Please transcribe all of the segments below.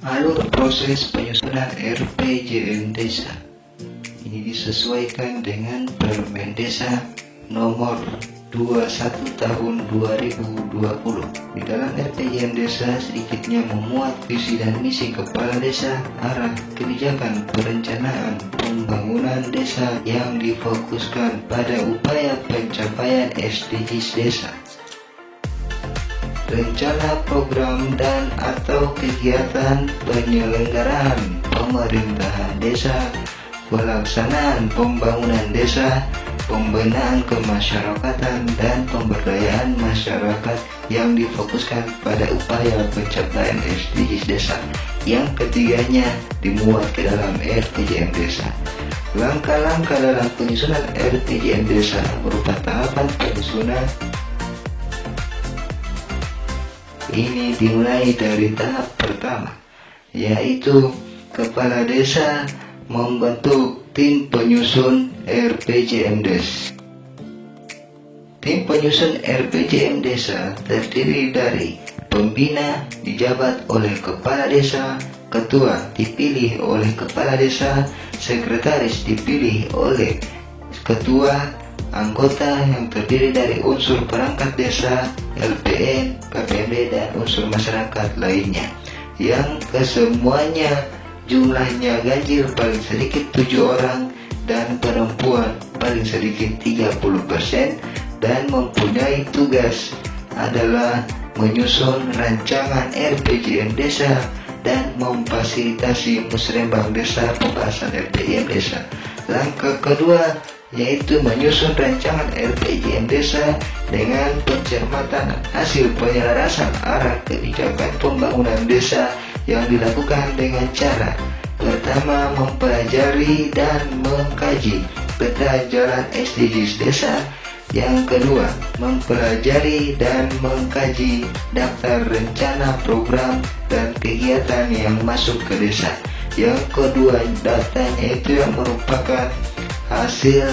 Alur proses penyusunan RPJM Desa ini disesuaikan dengan Permen Desa nomor 21 tahun 2020. Di dalam RPJM Desa sedikitnya memuat visi dan misi kepala desa, arah kebijakan perencanaan pembangunan desa yang difokuskan pada upaya pencapaian SDGs desa, rencana program dan atau kegiatan penyelenggaraan pemerintahan desa, pelaksanaan pembangunan desa, pembinaan kemasyarakatan dan pemberdayaan masyarakat yang difokuskan pada upaya pencapaian SDGs desa. Yang ketiganya dimuat ke dalam RPJM Desa. Langkah-langkah dalam penyusunan RPJM Desa berupa tahapan penyusunan. Ini dimulai dari tahap pertama, yaitu kepala desa membentuk tim penyusun RPJM Desa. Tim penyusun RPJM Desa terdiri dari pembina dijabat oleh kepala desa, ketua dipilih oleh kepala desa, sekretaris dipilih oleh ketua, anggota yang terdiri dari unsur perangkat desa, LPM, KPMD, dan unsur masyarakat lainnya, yang kesemuanya jumlahnya ganjil paling sedikit 7 orang dan perempuan paling sedikit 30%, dan mempunyai tugas adalah menyusun rancangan RPJM Desa dan memfasilitasi musrembang desa pembahasan RPJM Desa. Langkah kedua yaitu menyusun rancangan RPJM Desa dengan pencermatan hasil penyelarasan arah kebijakan pembangunan desa yang dilakukan dengan cara pertama mempelajari dan mengkaji peta jalan SDGs desa, yang kedua mempelajari dan mengkaji daftar rencana program dan kegiatan yang masuk ke desa, yang kedua datanya itu yang merupakan hasil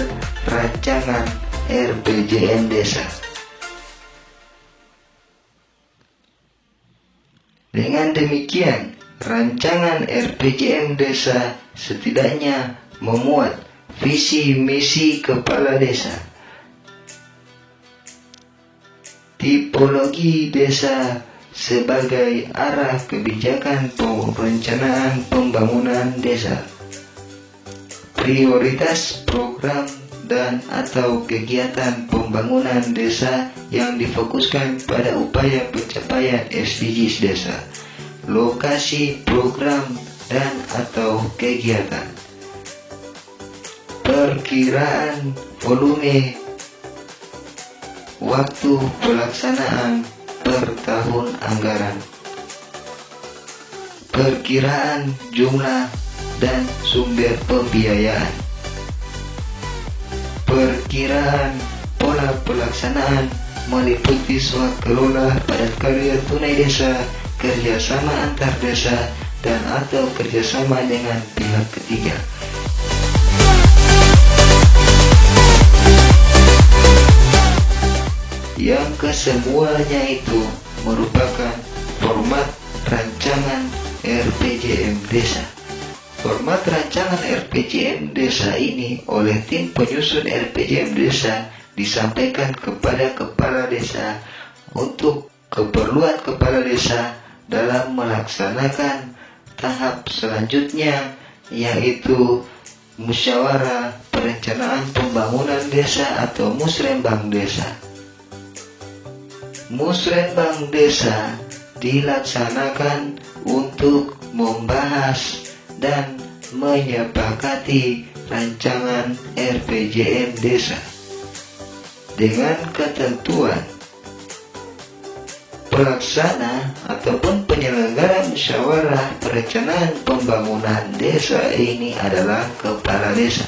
rancangan RPJM Desa. Dengan demikian, rancangan RPJM Desa setidaknya memuat visi misi kepala desa, tipologi desa sebagai arah kebijakan perencanaan pembangunan desa, prioritas program dan atau kegiatan pembangunan desa yang difokuskan pada upaya pencapaian SDGs desa, lokasi program dan atau kegiatan, perkiraan volume waktu pelaksanaan per tahun anggaran, perkiraan jumlah dan sumber pembiayaan, perkiraan pola pelaksanaan meliputi swakelola padat karya tunai desa, kerjasama antar desa, dan atau kerjasama dengan pihak ketiga. Yang kesemuanya itu merupakan format rancangan RPJM Desa. Format rancangan RPJM Desa ini oleh tim penyusun RPJM Desa disampaikan kepada kepala desa untuk keperluan kepala desa dalam melaksanakan tahap selanjutnya, yaitu musyawarah perencanaan pembangunan desa atau musrembang desa. Musrembang desa dilaksanakan untuk membahas dan menyepakati rancangan RPJM Desa dengan ketentuan pelaksana ataupun penyelenggara musyawarah perencanaan pembangunan desa ini adalah kepala desa.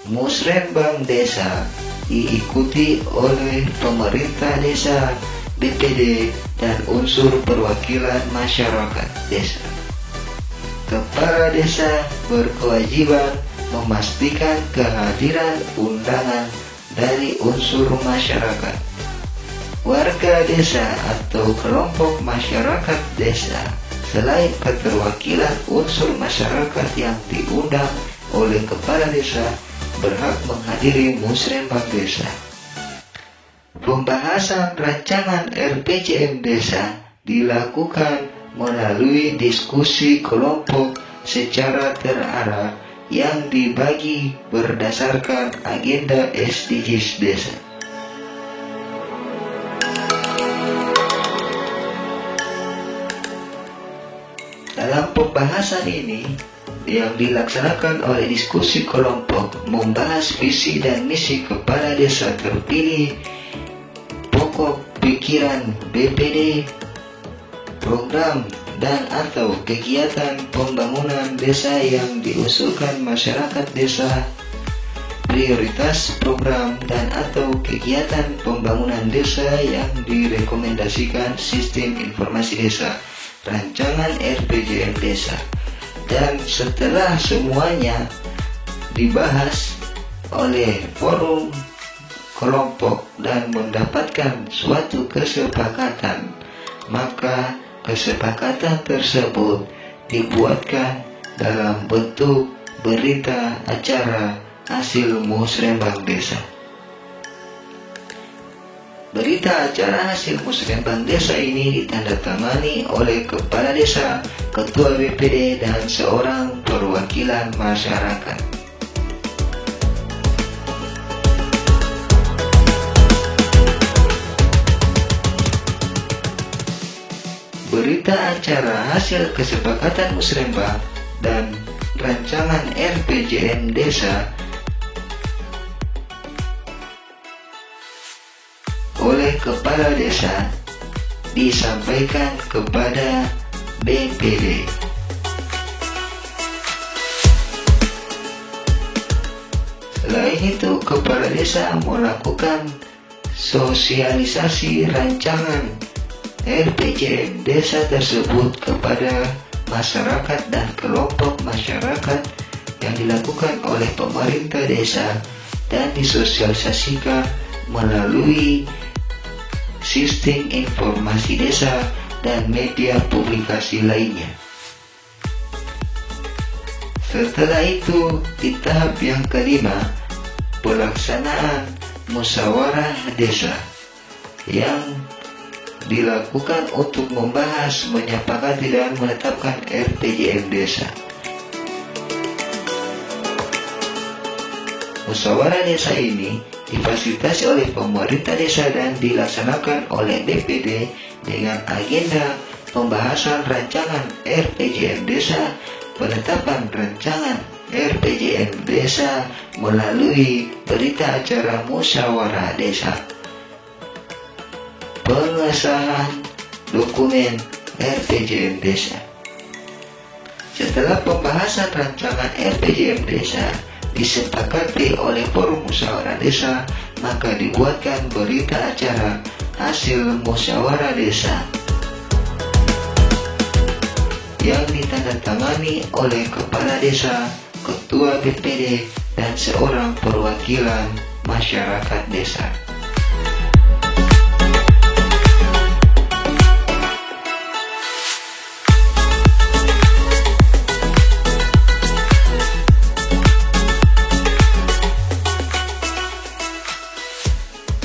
Musrembang desa diikuti oleh pemerintah desa, BPD, dan unsur perwakilan masyarakat desa. Kepala desa berkewajiban memastikan kehadiran undangan dari unsur masyarakat, warga desa atau kelompok masyarakat desa, Selain keterwakilan unsur masyarakat yang diundang oleh kepala desa berhak menghadiri musrenbang desa. Pembahasan rancangan RPJM desa dilakukan melalui diskusi kelompok secara terarah yang dibagi berdasarkan agenda SDGs desa. Dalam pembahasan ini yang dilaksanakan oleh diskusi kelompok membahas visi dan misi kepala desa terpilih, pokok pikiran BPD, program dan atau kegiatan pembangunan desa yang diusulkan masyarakat desa, prioritas program dan atau kegiatan pembangunan desa yang direkomendasikan sistem informasi desa, rancangan RPJM desa. Dan setelah semuanya dibahas oleh forum kelompok dan mendapatkan suatu kesepakatan, maka kesepakatan tersebut dibuatkan dalam bentuk berita acara hasil musrenbang desa. Berita acara hasil musrenbang desa ini ditandatangani oleh kepala desa, ketua BPD, dan seorang perwakilan masyarakat. Berita acara hasil kesepakatan musrenbang dan rancangan RPJM desa oleh kepala desa disampaikan kepada BPD. Selain itu, kepala desa melakukan sosialisasi rancangan RPJM desa tersebut kepada masyarakat dan kelompok masyarakat yang dilakukan oleh pemerintah desa dan disosialisasikan melalui sistem informasi desa dan media publikasi lainnya. Setelah itu, di tahap yang kelima, pelaksanaan musyawarah desa yang dilakukan untuk membahas, menyepakati dan menetapkan RPJM desa. Musyawarah desa ini difasilitasi oleh pemerintah desa dan dilaksanakan oleh DPD dengan agenda pembahasan rancangan RPJM desa, penetapan rancangan RPJM desa melalui berita acara musyawarah desa, pengesahan dokumen RPJM desa. Setelah pembahasan rancangan RPJM desa disepakati oleh forum musyawarah desa, maka dibuatkan berita acara hasil musyawarah desa yang ditandatangani oleh kepala desa, ketua BPD, dan seorang perwakilan masyarakat desa.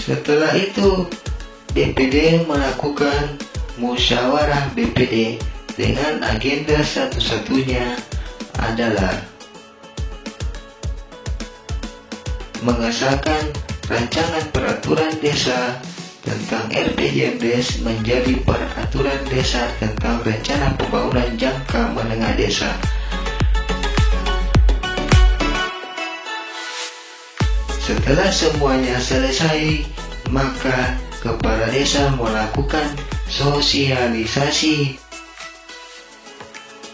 Setelah itu, BPD melakukan musyawarah BPD dengan agenda satu-satunya adalah mengesahkan rancangan peraturan desa tentang RPJM desa menjadi peraturan desa tentang rencana pembangunan jangka menengah desa. Setelah semuanya selesai, maka kepala desa melakukan sosialisasi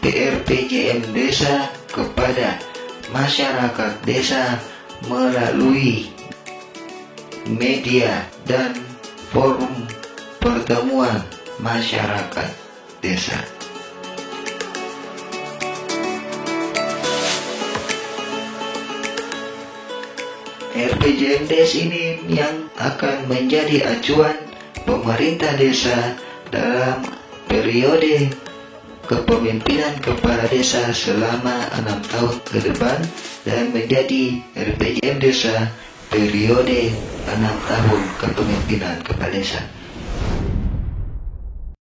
RPJM desa kepada masyarakat desa melalui media dan forum pertemuan masyarakat desa. RPJM desa ini yang akan menjadi acuan pemerintah desa dalam periode kepemimpinan kepala desa selama 6 tahun ke depan dan menjadi RPJM desa periode 6 tahun kepemimpinan kepala desa.